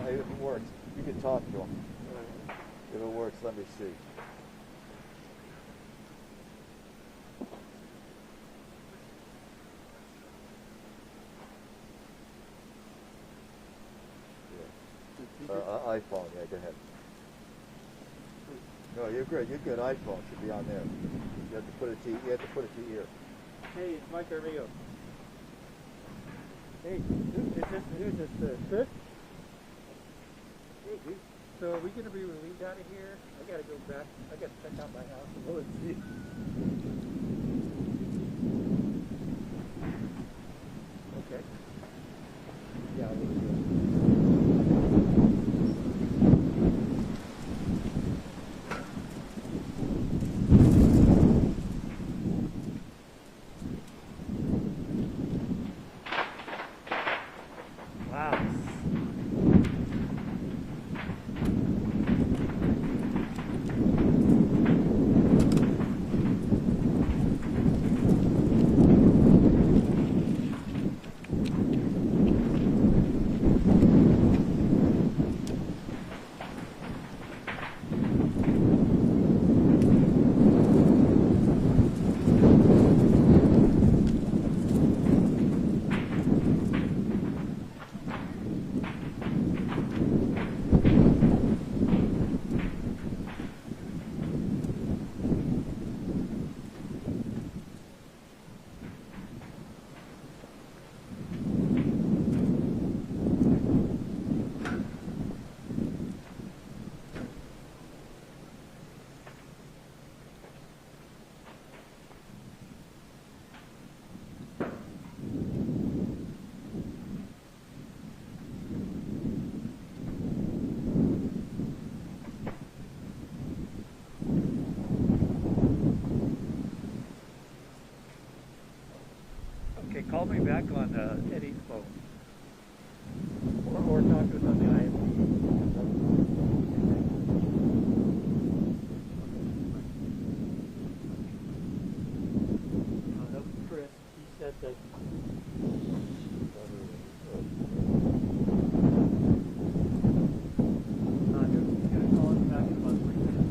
if it works, you can talk to them. If it works, let me see. iPhone, yeah, go ahead. No, you're good. You're good. iPhone should be on there. You have to put it to your ear. Hey, it's Mike Armio. Hey, who's this? Chris? Hey, dude. So are we going to be relieved out of here? I got to go back. I got to check out my house and go and see. Okay. Yeah, I'll leave it. Call me back on Eddie's phone. Or talk to us on the IMC. That was Chris. He said that. He's going to call us back in about 3 minutes.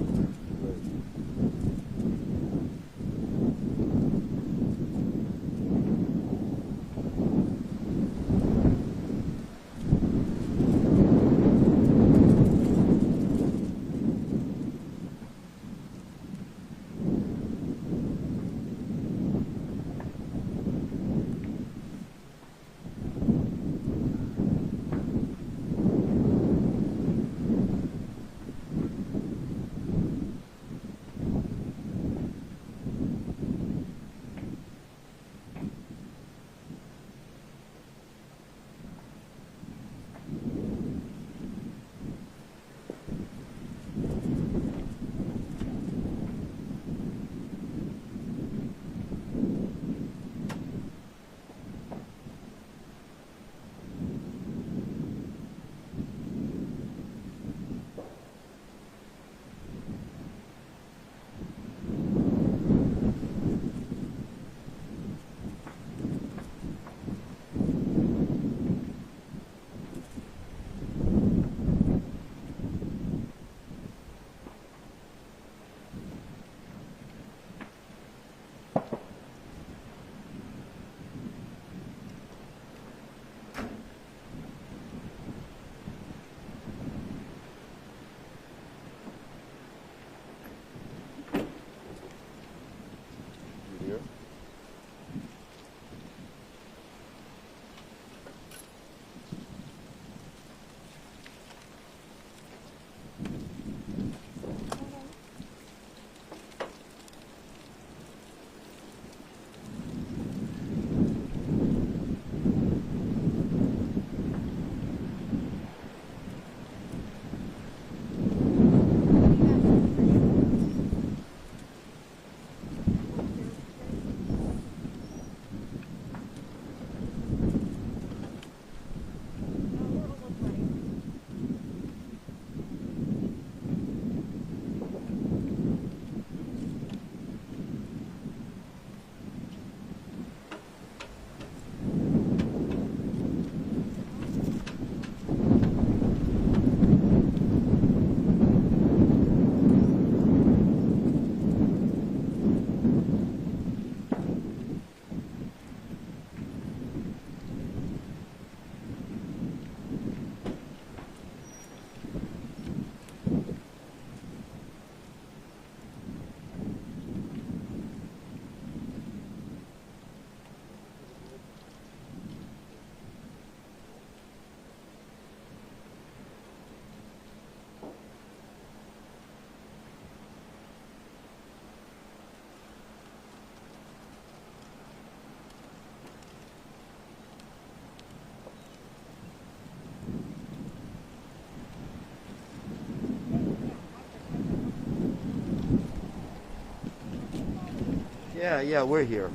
Yeah, we're here.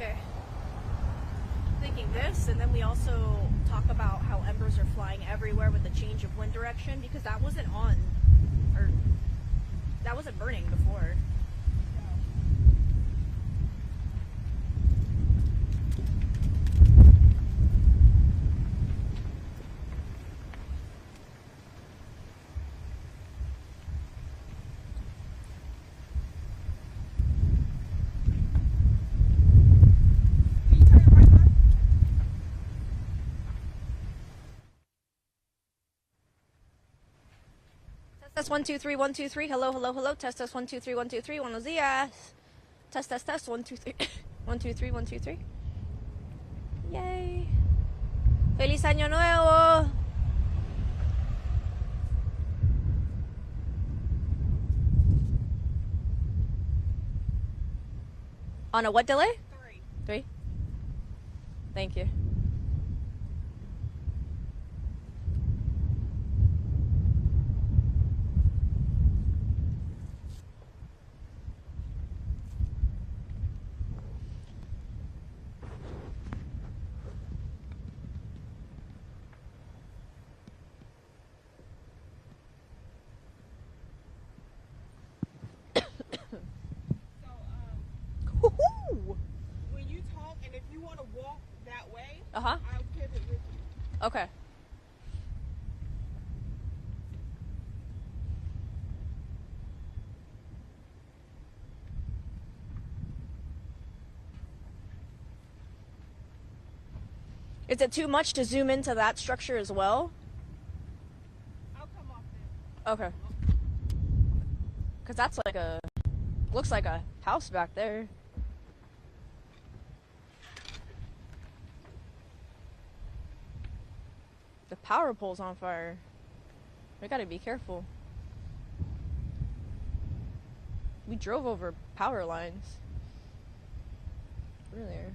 Okay. Thinking this, and then we also talk about how embers are flying everywhere with the change of wind direction, because that wasn't on, or that wasn't burning before. Test 1 2 3 1 2 3. Hello, hello, hello. Test 1 2 3 1 2 3. Buenos días. Test 1 2 3 1 2 3 1 2 3. Yay. Feliz año nuevo. On a what delay? 3. Thank you. When you talk, and if you want to walk that way, Uh-huh. I'll pivot with you. Okay. Is it too much to zoom into that structure as well? I'll come off there. Okay. Because that's like looks like a house back there. The power pole's on fire. We gotta be careful. We drove over power lines earlier.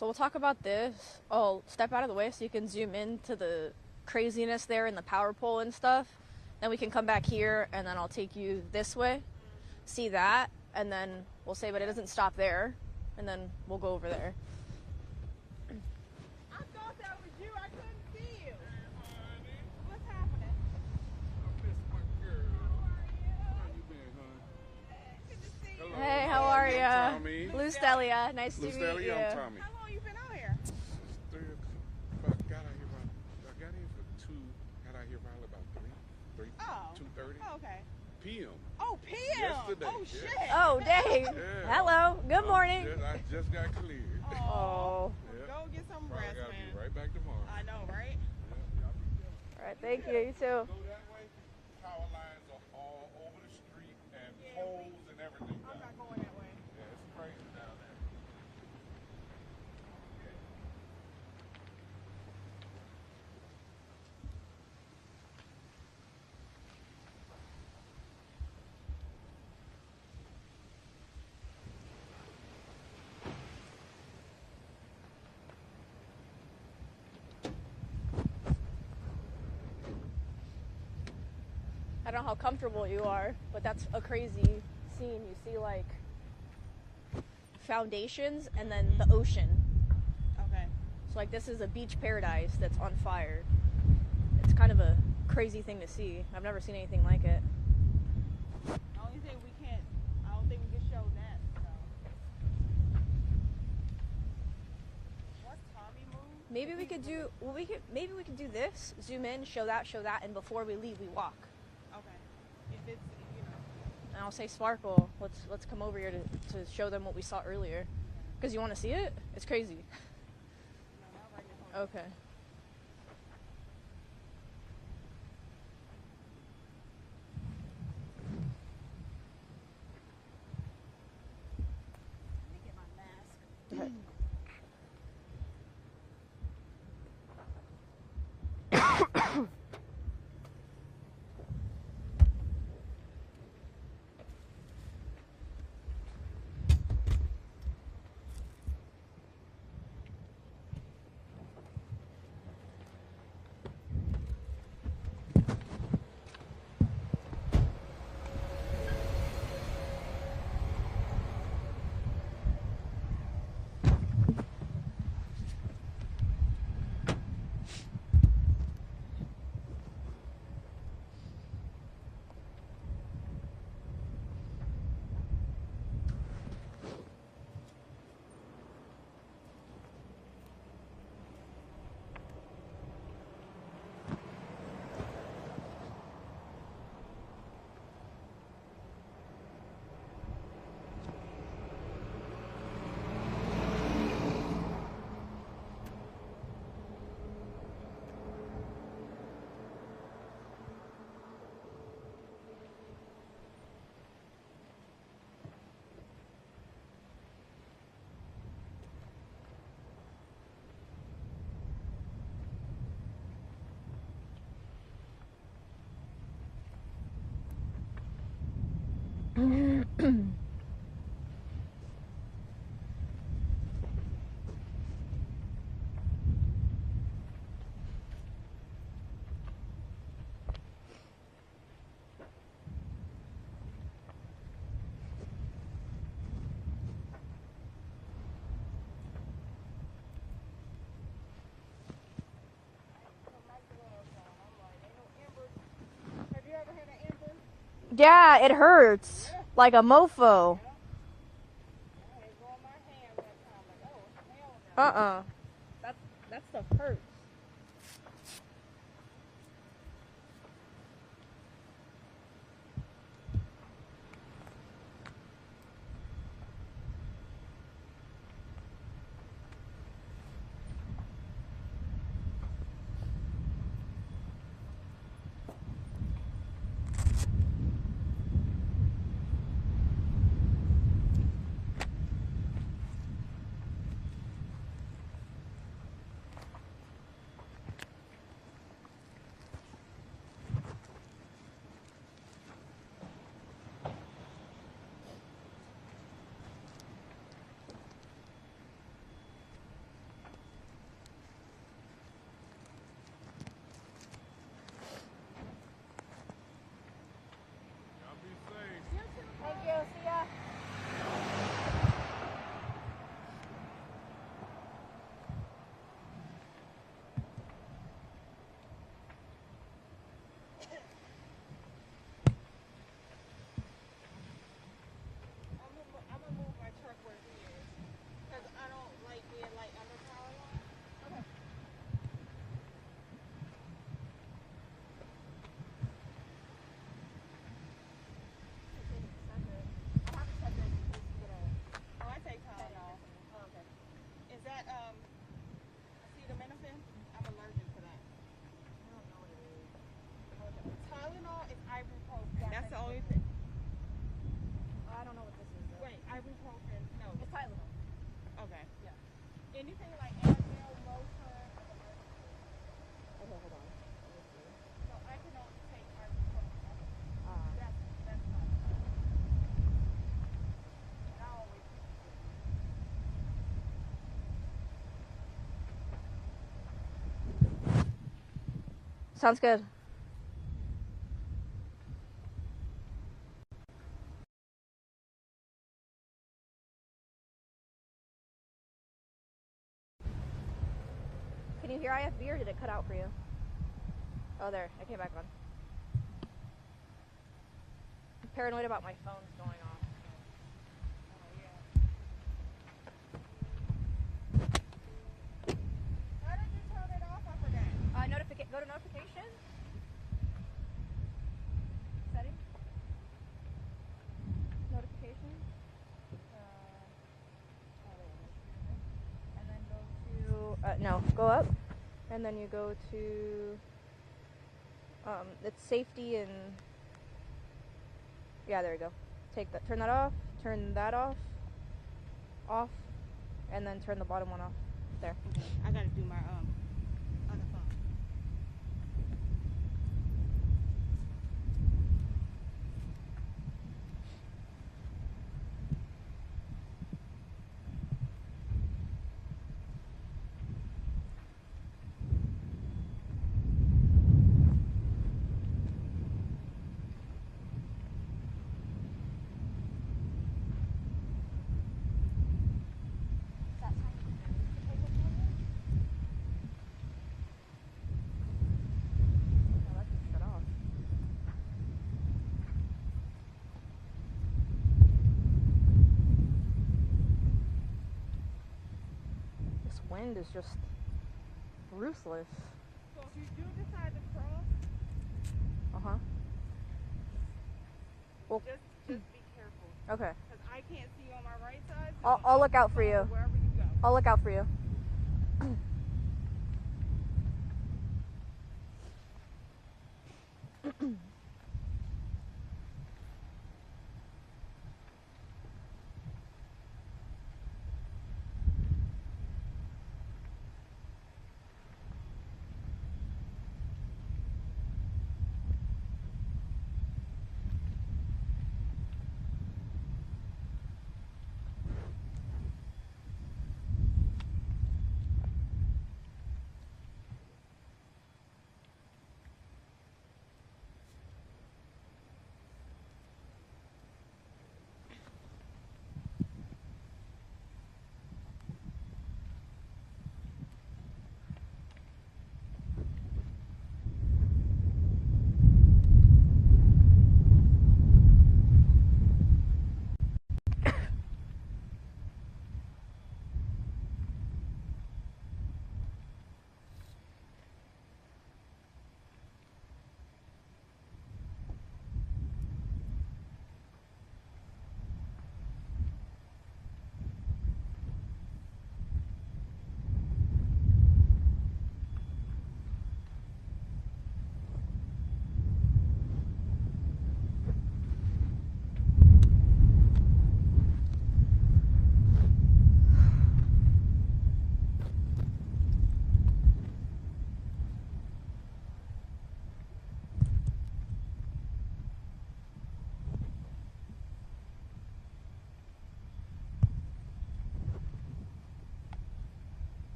So we'll talk about this. Oh, step out of the way so you can zoom into the craziness there in the power pole and stuff. Then we can come back here, and then I'll take you this way. See that, and then we'll say, but it doesn't stop there, and then we'll go over there. I thought that was you. I couldn't see you. What's happening? I miss my girl. How you been, hon? Good to see you. Hello. Hey, how are I'm ya? Tommy. Blue Stelia, nice to Blue meet Stelia, you. I'm Tommy. How long you been out here? 3 o'clock. I got here for 2. Got out here probably about 3, Oh. 2:30 Oh, okay. p.m. Oh, PM. Yesterday, Oh, yeah. shit. Oh, dang. Yeah. Hello, good morning. I just got cleared. Oh. Yeah. Go get some Probably rest, gotta man. be right back tomorrow. I know, right? Yeah, y'all be careful. All right, thank you. You too. Go that way. Power lines are all over the street and poles and everything. I'm down not going that way. Yeah, it's crazy down there. I don't know how comfortable you are, but that's a crazy scene. You see like foundations and then the ocean. Okay. So like this is a beach paradise that's on fire. It's kind of a crazy thing to see. I've never seen anything like it. The only thing I don't think we can show that, so. What's Tommy move? Maybe we could do maybe we could do this, zoom in, show that, and before we leave we walk. Okay. If it's, you know. And I'll say Sparkle, let's come over here to show them what we saw earlier. Because you want to see it? It's crazy. No, not right now. Okay. Let me get my mask. Have you ever had an ember? Yeah, it hurts. Like a mofo. I had on my hand that time, like, oh, hell no. That stuff hurts. Sounds good. Can you hear IFB or did it cut out for you? Oh, there. I came back on. I'm paranoid about my phone's going off. How did you turn it off? I forgot. Go to notifications. Settings. Notifications. And then go to no, go up, and then you go to it's safety and yeah, there you go. Turn that off, turn that off, and then turn the bottom one off. There. Okay. I gotta do my other phone. Wind is just ruthless. So if you do decide to cross, Well, just be careful. okay. Because I can't see you on my right side. So I'll look out for you. Wherever you go. I'll look out for you.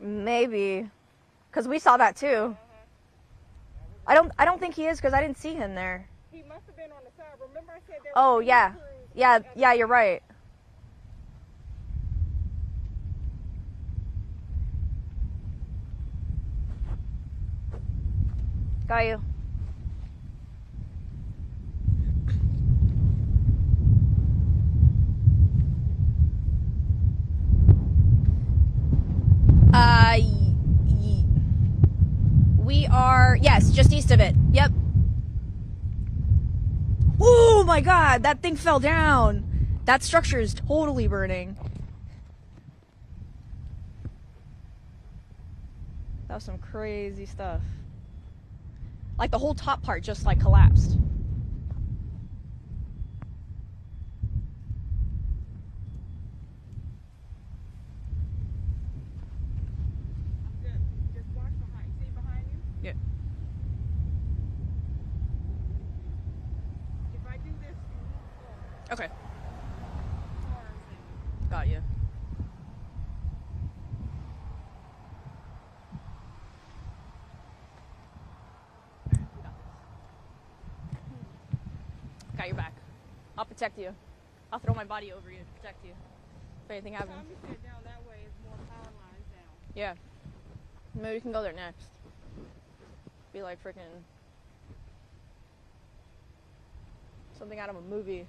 Maybe, because we saw that too. I don't think he is because I didn't see him there. He must have been on the side. Remember I said there Oh was yeah, yeah, you're right. Got you. We are, yes, just east of it. Yep. Oh my god, that thing fell down. That structure is totally burning. That was some crazy stuff. Like the whole top part just like collapsed. Yeah. If I do this, you move forward. Okay. Cars and Got you. Got your back. I'll protect you. I'll throw my body over you to protect you. If anything happens. Tommy said down that way is more power lines down. Yeah. Maybe we can go there next. Be like freaking something out of a movie.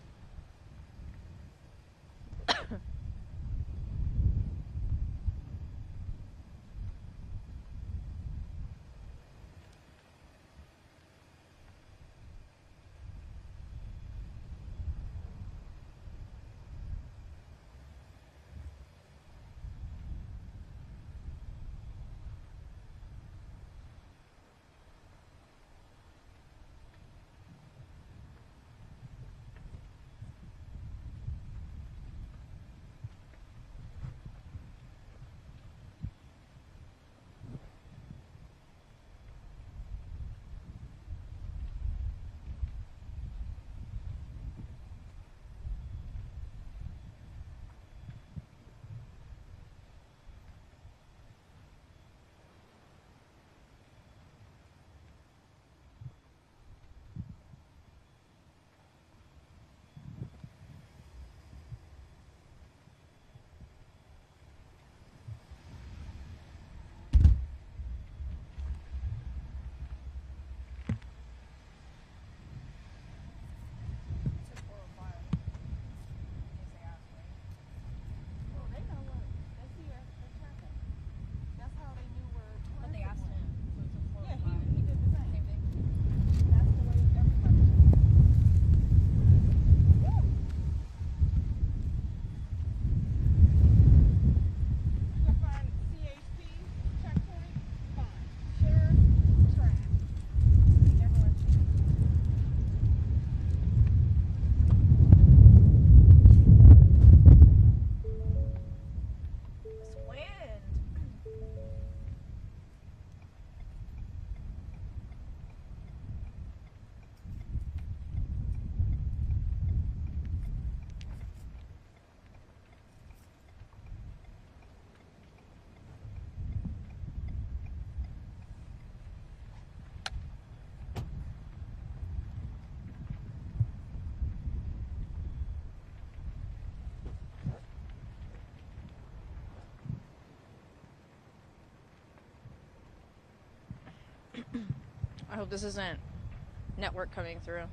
Well, they know what. They see us. They're tracking. That's how they knew where. But they asked him. So it's a Yeah, 405. he did the same. Same thing. That's the way everybody. You can find CHP checkpoint. Fine. Sheriff track. They never let you. This wind. I hope this isn't network coming through.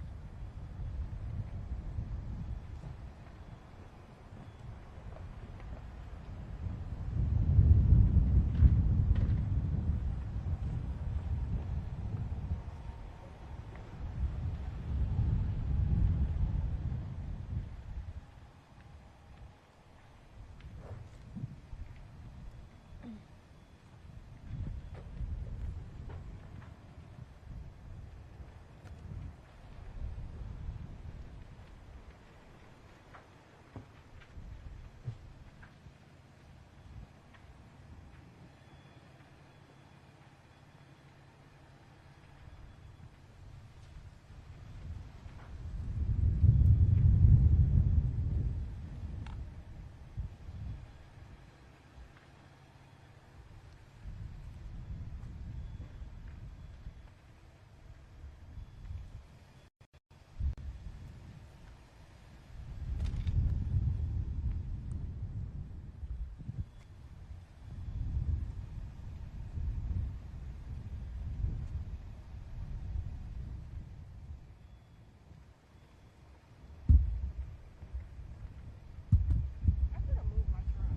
I could have moved my truck.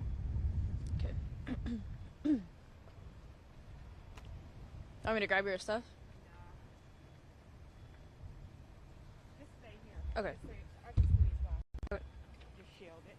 Okay. Want me to grab your stuff? Nah. Just stay here. Okay. Just stay- I can squeeze by. Okay. Just shield it.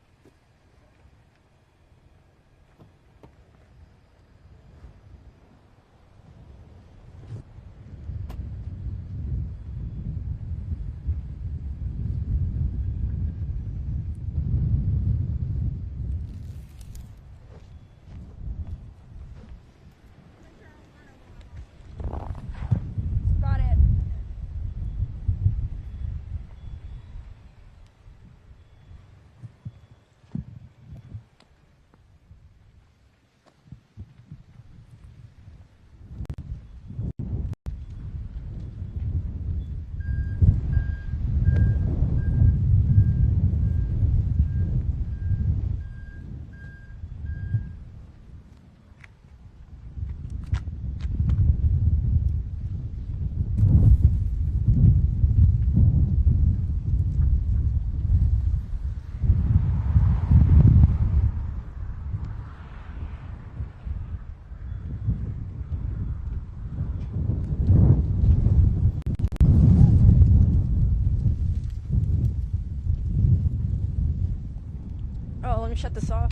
shut this off.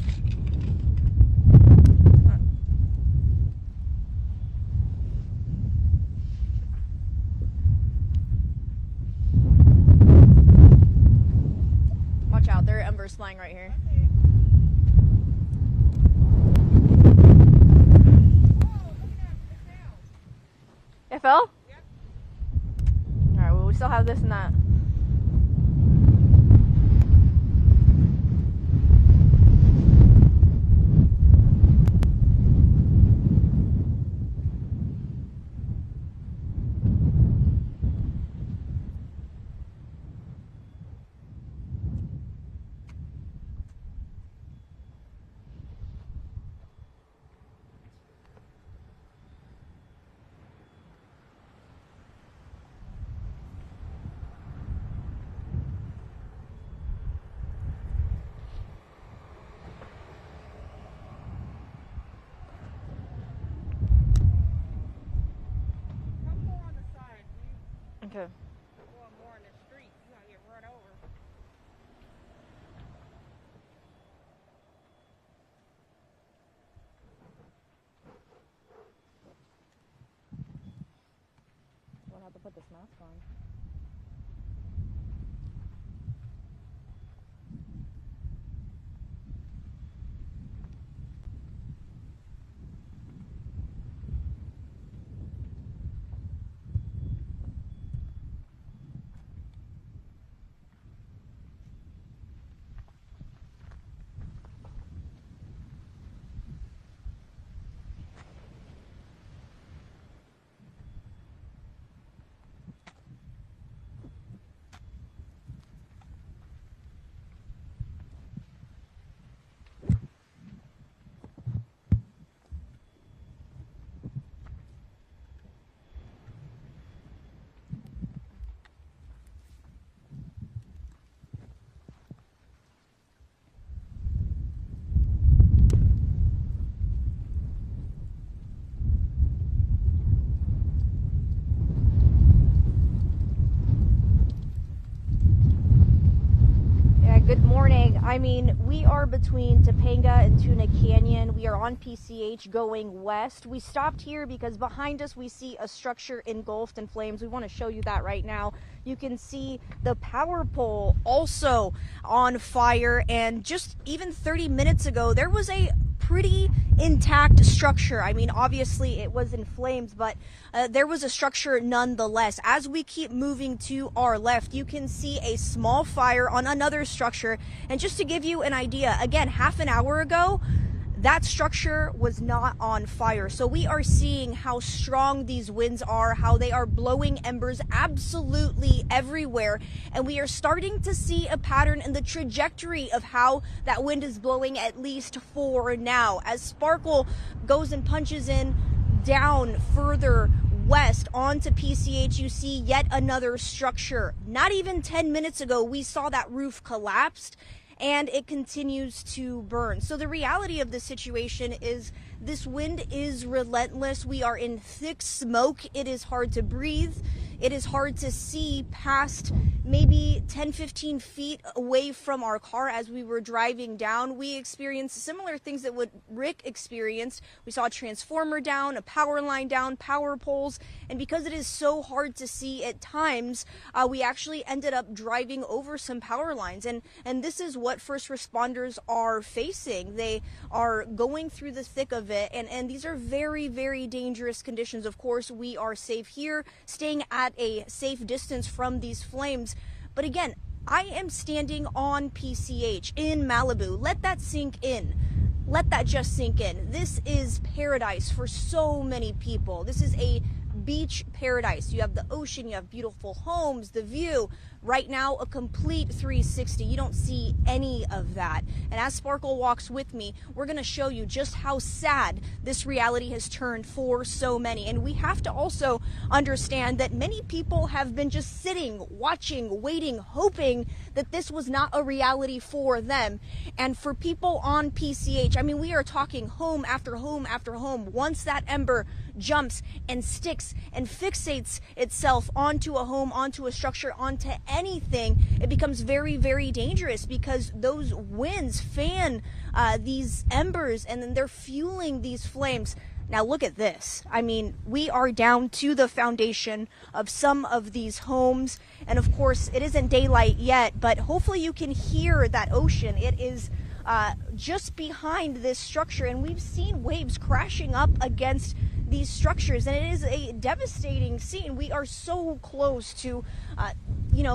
Watch out, there are embers flying right here. It fell? Yep. Alright, well, we still have this and that. Come more on the side. Okay. You going more in the street. You gonna get run over. We'll have to put this mask on. Good morning. I mean, we are between Topanga and Tuna Canyon. We are on PCH going west. We stopped here because behind us we see a structure engulfed in flames. We want to show you that right now. You can see the power pole also on fire, and just even 30 minutes ago there was a pretty intact structure. I mean, obviously it was in flames, but there was a structure nonetheless. As we keep moving to our left, you can see a small fire on another structure. And just to give you an idea, again, half an hour ago, that structure was not on fire. So we are seeing how strong these winds are, how they are blowing embers absolutely everywhere. And we are starting to see a pattern in the trajectory of how that wind is blowing, at least for now. As Sparkle goes and punches in down further west onto PCH, you see yet another structure. Not even 10 minutes ago, we saw that roof collapsed, and it continues to burn. So the reality of the situation is this wind is relentless. We are in thick smoke. It is hard to breathe. It is hard to see past maybe 10-15 feet away from our car as we were driving down. We experienced similar things that what Rick experienced. We saw a transformer down, a power line down, power poles, and because it is so hard to see at times, we actually ended up driving over some power lines. And this is what first responders are facing. They are going through the thick of it, and these are very, very dangerous conditions. Of course, we are safe here, staying at a safe distance from these flames. But again, I am standing on PCH in Malibu. Let that sink in. Let that just sink in. This is paradise for so many people. This is a beach paradise. You have the ocean, you have beautiful homes, the view. Right now, a complete 360. You don't see any of that. And as Sparkle walks with me, we're going to show you just how sad this reality has turned for so many. And we have to also understand that many people have been just sitting, watching, waiting, hoping that this was not a reality for them. And for people on PCH, I mean, we are talking home after home after home. Once that ember jumps and sticks and fixates itself onto a home, onto a structure, onto anything, it becomes very, very dangerous because those winds fan these embers and then they're fueling these flames. Now look at this. I mean, we are down to the foundation of some of these homes. And of course, it isn't daylight yet, but hopefully you can hear that ocean. It is just behind this structure, and we've seen waves crashing up against these structures, and it is a devastating scene. We are so close to,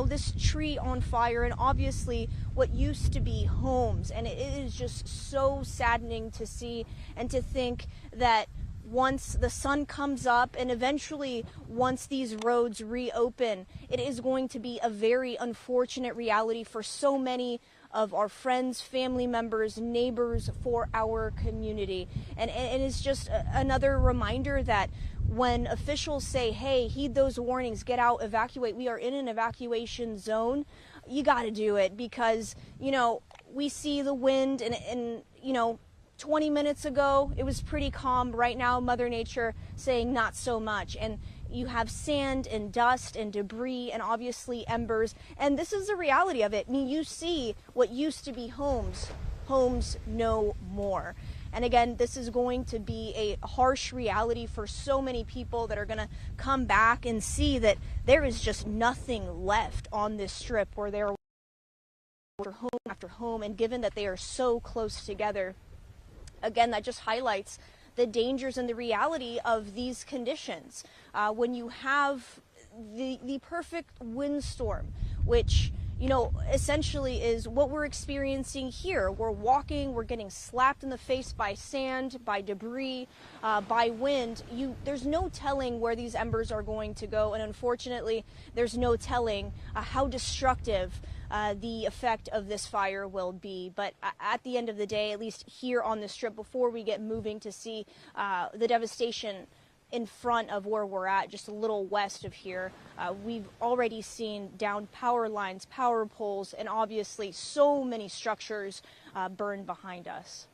this tree on fire, and obviously what used to be homes. And it is just so saddening to see and to think that once the sun comes up and eventually once these roads reopen, it is going to be a very unfortunate reality for so many of our friends, family members, neighbors, for our community. And it's just another reminder that when officials say, hey, heed those warnings, get out, evacuate, we are in an evacuation zone, you got to do it because, we see the wind and 20 minutes ago, it was pretty calm. Right now, Mother Nature saying not so much. And you have sand and dust and debris and obviously embers. And this is the reality of it. I mean, you see what used to be homes no more. And again, this is going to be a harsh reality for so many people that are going to come back and see that there is just nothing left on this strip where there are home after home. And given that they are so close together, again, that just highlights the dangers and the reality of these conditions. When you have the perfect windstorm, which, essentially is what we're experiencing here. We're walking, we're getting slapped in the face by sand, by debris, by wind. There's no telling where these embers are going to go, and unfortunately, there's no telling how destructive the effect of this fire will be. But at the end of the day, at least here on the strip, before we get moving to see the devastation in front of where we're at, just a little west of here, we've already seen down power lines, power poles, and obviously so many structures burned behind us.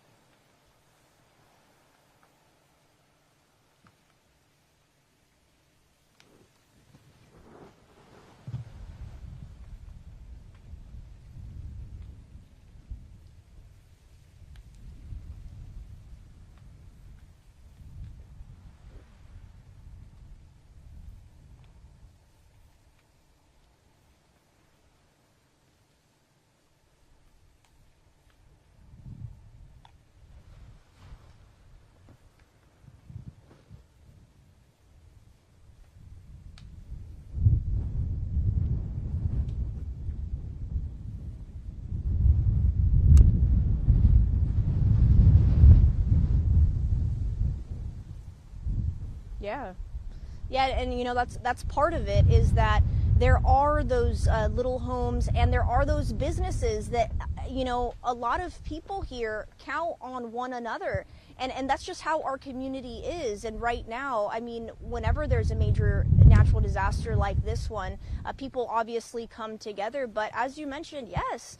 Yeah, and that's part of it, is that there are those little homes and there are those businesses that a lot of people here count on one another, and that's just how our community is. And right now, I mean, whenever there's a major natural disaster like this one, people obviously come together. But as you mentioned, yes,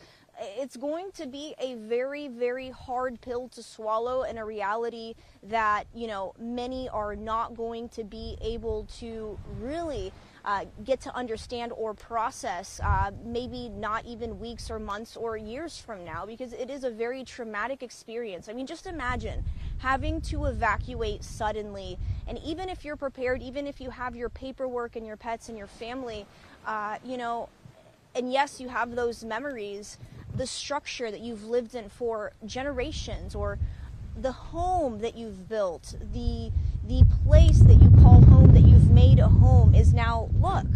it's going to be a very, very hard pill to swallow, and a reality that, many are not going to be able to really get to understand or process, maybe not even weeks or months or years from now, because it is a very traumatic experience. I mean, just imagine having to evacuate suddenly, and even if you're prepared, even if you have your paperwork and your pets and your family, and yes, you have those memories, the structure that you've lived in for generations, or the home that you've built, the place that you call home, that you've made a home, is now, look,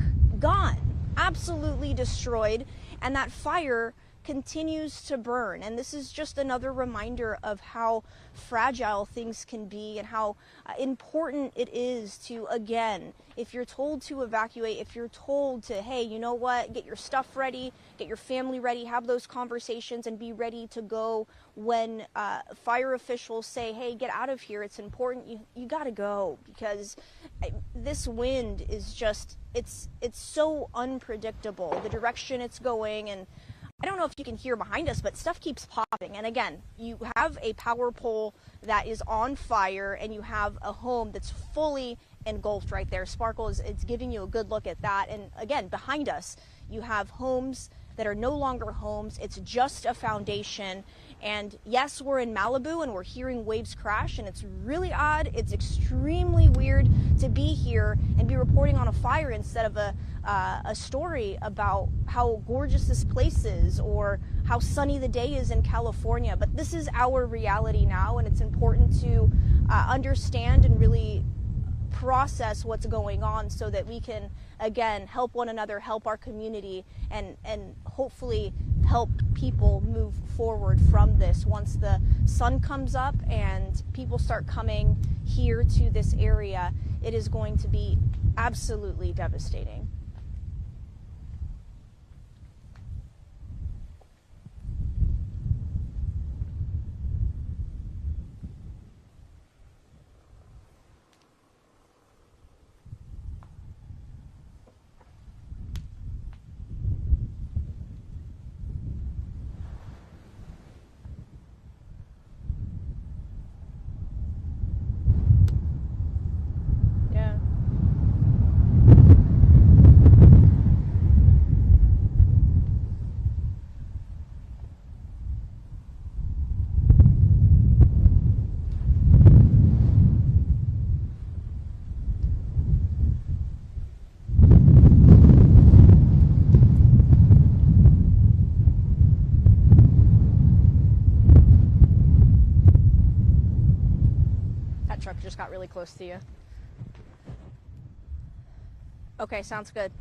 gone, absolutely destroyed, and that fire continues to burn. And this is just another reminder of how fragile things can be, and how important it is to, again, if you're told to evacuate, if you're told to, hey, you know what, get your stuff ready, get your family ready, have those conversations, and be ready to go when fire officials say, hey, get out of here, it's important, you gotta go, because this wind is just, it's so unpredictable, the direction it's going. And I don't know if you can hear behind us, but stuff keeps popping. And again, you have a power pole that is on fire, and you have a home that's fully engulfed right there. Sparkle it's giving you a good look at that. And again, behind us, you have homes that are no longer homes. It's just a foundation. And yes, we're in Malibu and we're hearing waves crash, and it's really odd. It's extremely weird to be here and be reporting on a fire instead of a story about how gorgeous this place is or how sunny the day is in California. But this is our reality now, and it's important to understand and really process what's going on so that we can, again, help one another, help our community, and hopefully help people move forward from this. Once the sun comes up and people start coming here to this area, it is going to be absolutely devastating. Truck just got really close to you. Okay, sounds good.